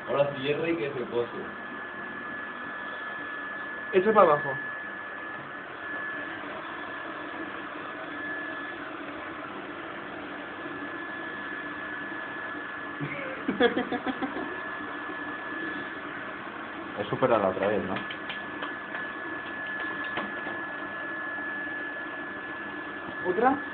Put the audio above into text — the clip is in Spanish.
Ahora cierra y que se pose. Echa para abajo. He superado la otra vez, ¿no? ¿Otra?